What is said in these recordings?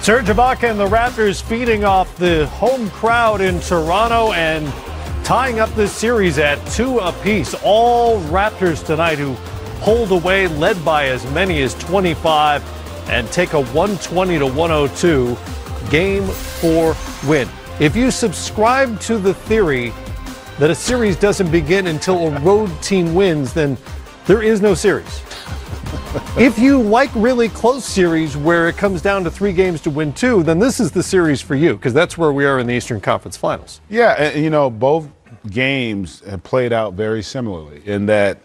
Serge Ibaka and the Raptors feeding off the home crowd in Toronto and tying up this series at 2 apiece. All Raptors tonight who pulled away, led by as many as 25, and take a 120-102 Game 4 win. If you subscribe to the theory that a series doesn't begin until a road team wins, then there is no series. If you like really close series where it comes down to 3 games to win 2, then this is the series for you, because that's where we are in the Eastern Conference Finals. Yeah, and, both games have played out very similarly in that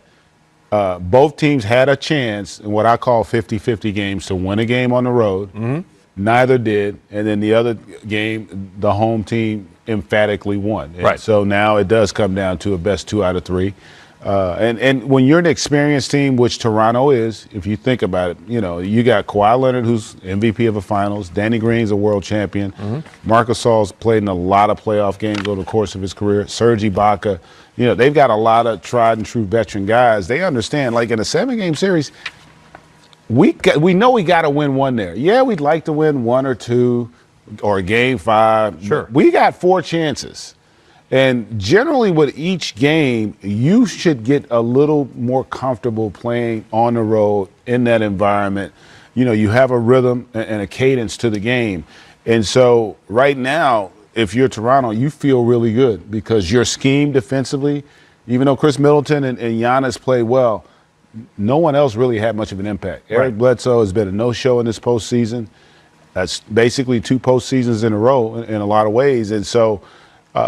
both teams had a chance in what I call 50-50 games to win a game on the road. Mm-hmm. Neither did. And then the other game, the home team emphatically won. And right. So now it does come down to a best 2 out of 3. And when you're an experienced team, which Toronto is, if you think about it, you got Kawhi Leonard, who's MVP of the finals. Danny Green's a world champion. Mm-hmm. Marc Gasol's played in a lot of playoff games over the course of his career. Serge Ibaka, they've got a lot of tried and true veteran guys. They understand, like in a 7-game series, we know we got to win 1 there. Yeah, we'd like to win 1 or 2 or Game 5. Sure. We got 4 chances. And generally with each game, you should get a little more comfortable playing on the road in that environment. You have a rhythm and a cadence to the game. And so right now, if you're Toronto, you feel really good because your scheme defensively, even though Chris Middleton and Giannis play well, no one else really had much of an impact. Right. Eric Bledsoe has been a no-show in this postseason. That's basically 2 postseasons in a row in a lot of ways. And so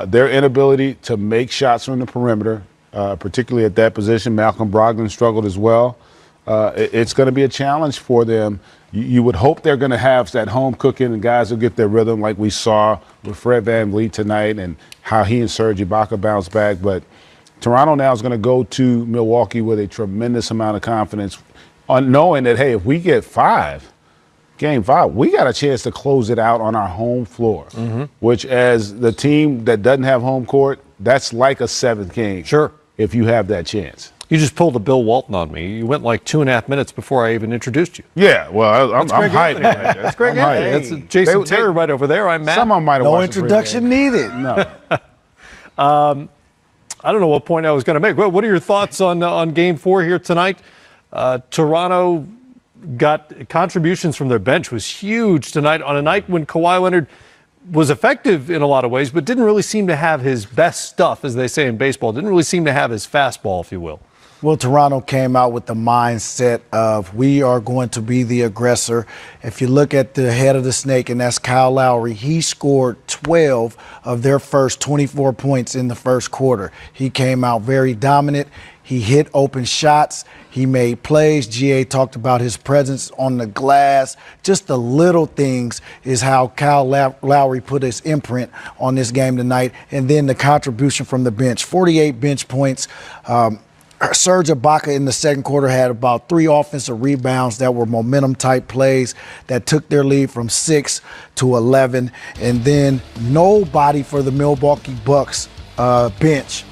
their inability to make shots from the perimeter, particularly at that position, Malcolm Brogdon struggled as well. It's going to be a challenge for them. You would hope they're going to have that home cooking and guys will get their rhythm like we saw with Fred VanVleet tonight and how he and Serge Ibaka bounced back. But Toronto now is going to go to Milwaukee with a tremendous amount of confidence, knowing that, hey, if we get 5, Game 5, we got a chance to close it out on our home floor, mm-hmm. which as the team that doesn't have home court, that's like a 7th game. Sure. If you have that chance. You just pulled a Bill Walton on me. You went like 2.5 minutes before I even introduced you. Yeah, well, I'm hyping. That's Greg Anthony. That's Jason Terry right over there. I'm Matt. Someone might have no watched introduction needed. No. I don't know what point I was going to make. What are your thoughts on Game 4 here tonight? Toronto got contributions from their bench was huge tonight on a night when Kawhi Leonard was effective in a lot of ways, but didn't really seem to have his best stuff, as they say in baseball. Didn't really seem to have his fastball, if you will. Well, Toronto came out with the mindset of we are going to be the aggressor. If you look at the head of the snake, and that's Kyle Lowry, he scored 12 of their first 24 points in the first quarter. He came out very dominant. He hit open shots. He made plays. GA talked about his presence on the glass. Just the little things is how Kyle Lowry put his imprint on this game tonight. And then the contribution from the bench, 48 bench points. Serge Ibaka in the second quarter had about 3 offensive rebounds that were momentum-type plays that took their lead from 6 to 11. And then nobody for the Milwaukee Bucks bench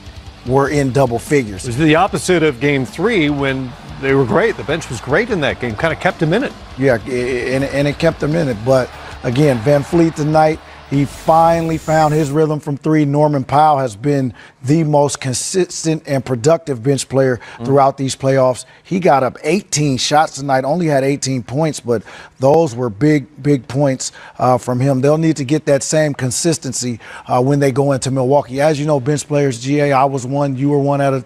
were in double figures. It was the opposite of Game 3 when they were great. The bench was great in that game, kind of kept them in it. Yeah, and it kept them in it. But, again, VanVleet tonight, he finally found his rhythm from 3. Norman Powell has been the most consistent and productive bench player throughout these playoffs. He got up 18 shots tonight, only had 18 points, but those were big points from him. They'll need to get that same consistency when they go into Milwaukee. As you know, bench players, GA, I was one, you were one at a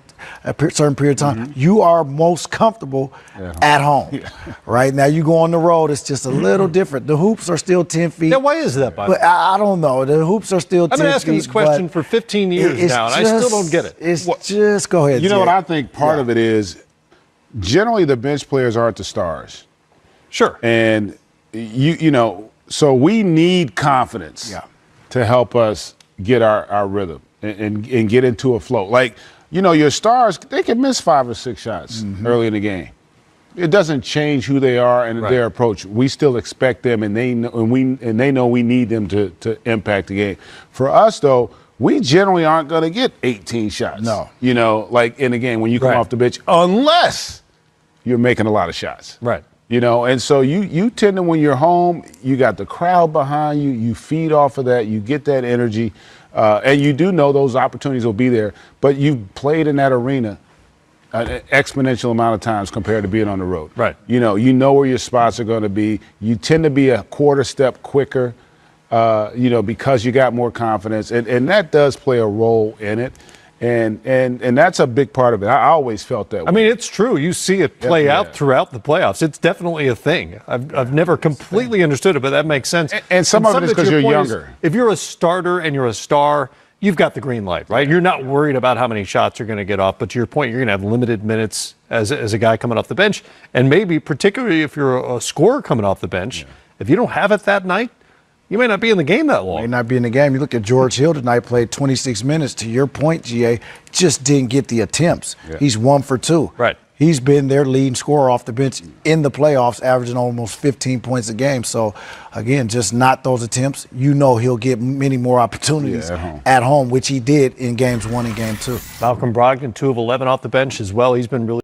certain period of time. Mm-hmm. You are most comfortable at home. Yeah. Right? Now you go on the road, it's just a little different. The hoops are still 10 feet. Yeah, why is that, by the way? I don't know. The hoops are still 10 feet. I've been asking this question for 15 years now, and I still don't get it. Just go ahead. You know what I think part of it is, generally the bench players aren't the stars. Sure. And, so we need confidence to help us get our rhythm and get into a flow. Like, your stars, they can miss 5 or 6 shots early in the game. It doesn't change who they are and their approach. We still expect them, and they know we need them to impact the game. For us, though, we generally aren't going to get 18 shots. No. Like in a game when you come off the bench, unless you're making a lot of shots. Right. You know, and so you tend to, when you're home, you got the crowd behind you, you feed off of that, you get that energy, and you do know those opportunities will be there, but you've played in that arena an exponential amount of times compared to being on the road. Right. You know where your spots are going to be. You tend to be a quarter step quicker, because you got more confidence, and that does play a role in it. And that's a big part of it. I always felt that way. I mean, it's true. You see it play out throughout the playoffs. It's definitely a thing. I've never completely understood it, but that makes sense. And some of it is because you're younger. If you're a starter and you're a star, you've got the green light, right? You're not worried about how many shots you're going to get off. But to your point, you're going to have limited minutes as a guy coming off the bench. And maybe particularly if you're a scorer coming off the bench, if you don't have it that night, you may not be in the game that long. May not be in the game. You look at George Hill tonight, played 26 minutes. To your point, GA, just didn't get the attempts. Yeah. He's 1 for 2. Right. He's been their leading scorer off the bench in the playoffs, averaging almost 15 points a game. So, again, just not those attempts. You know he'll get many more opportunities at home, which he did in games 1 and game 2. Malcolm Brogdon, 2 of 11 off the bench as well. He's been really